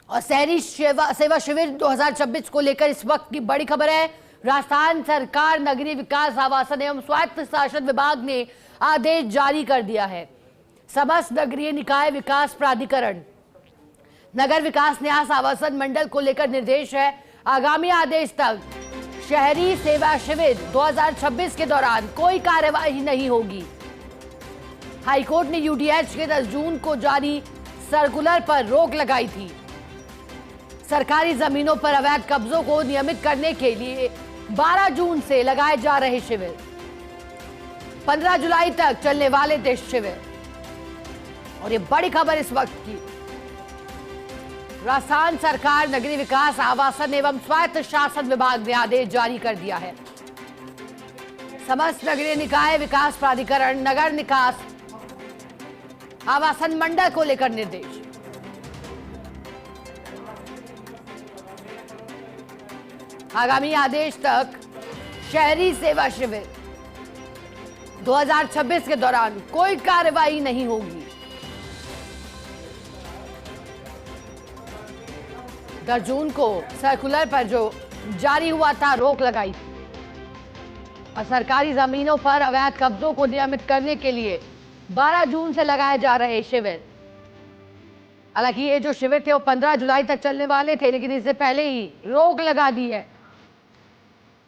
और शहरी सेवा शिविर 2026 को लेकर इस वक्त की बड़ी खबर है। राजस्थान सरकार नगरीय विकास आवासन एवं स्वायत्त शासन विभाग ने आदेश जारी कर दिया है। समस्त नगरीय निकाय विकास प्राधिकरण नगर विकास न्यास आवासन मंडल को लेकर निर्देश है। आगामी आदेश तक शहरी सेवा शिविर 2026 के दौरान कोई कार्यवाही नहीं होगी। हाईकोर्ट ने यूडीएच के 10 जून को जारी सर्कुलर पर रोक लगाई थी। सरकारी जमीनों पर अवैध कब्जों को नियमित करने के लिए 12 जून से लगाए जा रहे शिविर 15 जुलाई तक चलने वाले थे शिविर। और ये बड़ी खबर इस वक्त की, राजस्थान सरकार नगरीय विकास आवासन एवं स्वायत्त शासन विभाग ने आदेश जारी कर दिया है। समस्त नगरीय निकाय विकास प्राधिकरण नगर निकास आवासन मंडल को लेकर निर्देश। आगामी आदेश तक शहरी सेवा शिविर 2026 के दौरान कोई कार्रवाई नहीं होगी। 10 जून को सर्कुलर पर जो जारी हुआ था रोक लगाई थी और सरकारी जमीनों पर अवैध कब्जों को नियमित करने के लिए 12 जून से लगाए जा रहे शिविर। हालांकि ये जो शिविर थे वो 15 जुलाई तक चलने वाले थे, लेकिन इससे पहले ही रोक लगा दी है।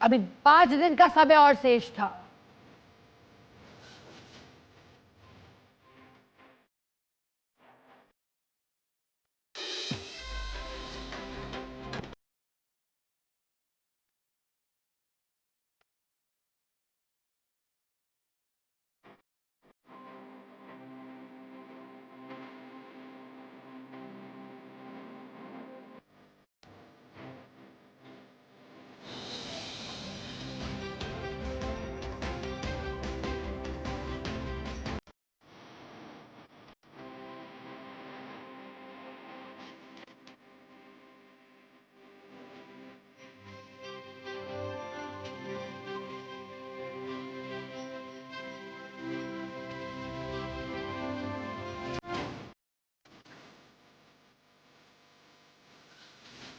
अभी 5 दिन का समय और शेष था।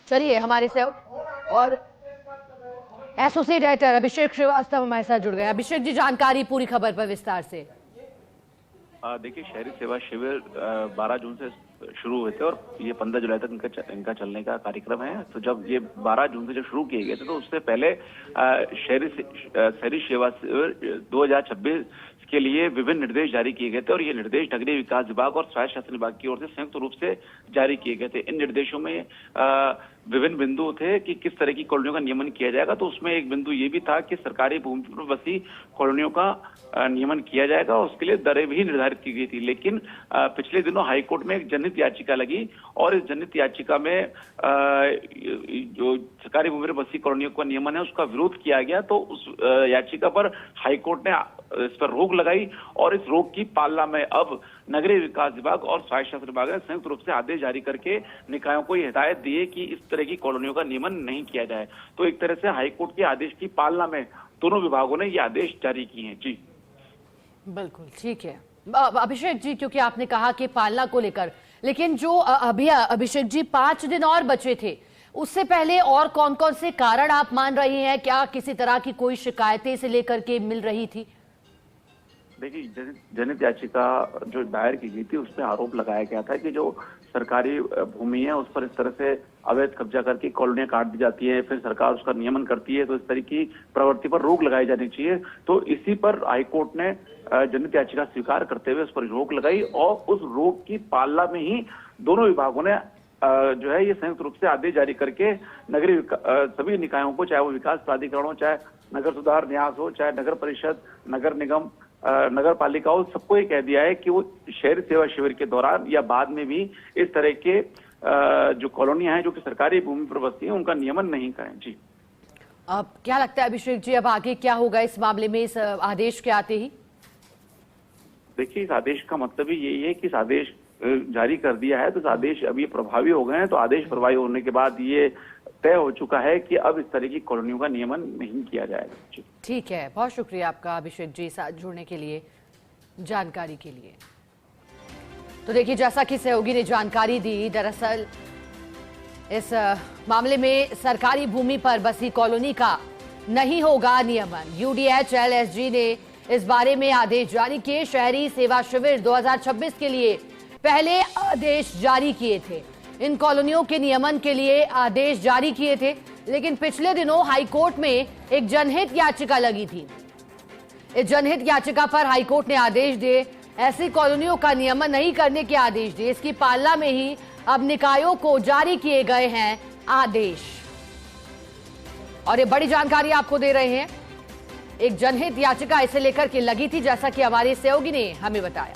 चलिए हमारे से और एसोसिएट एडिटर अभिषेक श्रीवास्तव हमारे साथ जुड़ गए। अभिषेक जी, जानकारी पूरी खबर पर विस्तार से। देखिए, शहरी सेवा शिविर 12 जून से शुरू हुए थे और ये 15 जुलाई तक इनका चलने का कार्यक्रम है। तो जब ये 12 जून से जब शुरू किए गए थे तो उससे पहले शहरी सेवा शिविर 2026 के लिए विभिन्न निर्देश जारी किए गए थे और ये निर्देश नगरीय विकास विभाग और स्वायत्त शासन विभाग की ओर से संयुक्त रूप से जारी किए गए थे। इन निर्देशों में विभिन्न बिंदु थे कि किस तरह की कॉलोनियों का नियमन किया जाएगा। तो उसमें एक बिंदु ये भी था कि सरकारी भूमि पर बसी कॉलोनियों का नियमन किया जाएगा और उसके लिए दरें भी निर्धारित की गई थी। लेकिन पिछले दिनों हाईकोर्ट में एक जनहित याचिका लगी और इस जनहित याचिका में जो सरकारी भूमि पर बसी कॉलोनियों का नियमन है उसका विरोध किया गया। तो उस याचिका पर हाईकोर्ट ने इस पर रोक लगाई और इस रोक की पालना में अब नगरीय विकास विभाग और स्वायत्त शासन विभाग ने संयुक्त रूप से आदेश जारी करके निकायों को हिदायत दी है कि इस तरह की कॉलोनियों का नियमन नहीं किया जाए। तो एक तरह से हाईकोर्ट के आदेश की पालना में दोनों विभागों ने ये आदेश जारी किए हैं। जी बिल्कुल ठीक है अभिषेक जी, क्योंकि आपने कहा कि पालना को लेकर, लेकिन जो अभी अभिषेक जी 5 दिन और बचे थे, उससे पहले और कौन कौन से कारण आप मान रहे हैं? क्या किसी तरह की कोई शिकायतें से लेकर के मिल रही थी? देखिए, जनहित याचिका जो दायर की गई थी उसमें आरोप लगाया गया था कि जो सरकारी भूमि है उस पर इस तरह से अवैध कब्जा करके कॉलोनियां काट दी जाती है, फिर सरकार उसका नियमन करती है। तो इस तरह की प्रवृत्ति पर रोक लगाई जानी चाहिए। तो इसी पर हाईकोर्ट ने जनहित याचिका स्वीकार करते हुए उस पर रोक लगाई और उस रोक की पालना में ही दोनों विभागों ने जो है ये संयुक्त रूप से आदेश जारी करके नगरीय सभी निकायों को, चाहे वो विकास प्राधिकरण हो, चाहे नगर सुधार न्यास हो, चाहे नगर परिषद, नगर निगम, नगर पालिकाओं, सबको ये कह दिया है कि वो शहरी सेवा शिविर के दौरान या बाद में भी इस तरह के जो कॉलोनियां हैं जो कि सरकारी भूमि पर बसती हैं उनका नियमन नहीं करें। जी अब क्या लगता है अभिषेक जी, अब आगे क्या होगा इस मामले में, इस आदेश के आते ही? देखिए, इस आदेश का मतलब ही यही है कि इस आदेश जारी कर दिया है तो इस आदेश अब ये प्रभावी हो गए हैं। तो आदेश प्रभावी होने के बाद ये तय हो चुका है कि अब इस तरह की कॉलोनियों का नियमन नहीं किया जाएगा। ठीक है, बहुत शुक्रिया आपका अभिषेक जी, साथ जुड़ने के लिए, जानकारी के लिए। तो देखिए, जैसा कि सहयोगी ने जानकारी दी, दरअसल इस मामले में सरकारी भूमि पर बसी कॉलोनी का नहीं होगा नियमन। यूडीएच-एलएसजी ने इस बारे में आदेश जारी किए। शहरी सेवा शिविर 2026 के लिए पहले आदेश जारी किए थे। इन कॉलोनियों के नियमन के लिए आदेश जारी किए थे, लेकिन पिछले दिनों हाईकोर्ट में एक जनहित याचिका लगी थी। इस जनहित याचिका पर हाईकोर्ट ने आदेश दिए, ऐसी कॉलोनियों का नियमन नहीं करने के आदेश दिए। इसकी पालना में ही अब निकायों को जारी किए गए हैं आदेश। और ये बड़ी जानकारी आपको दे रहे हैं, एक जनहित याचिका इसे लेकर के लगी थी, जैसा कि हमारी सहयोगी ने हमें बताया।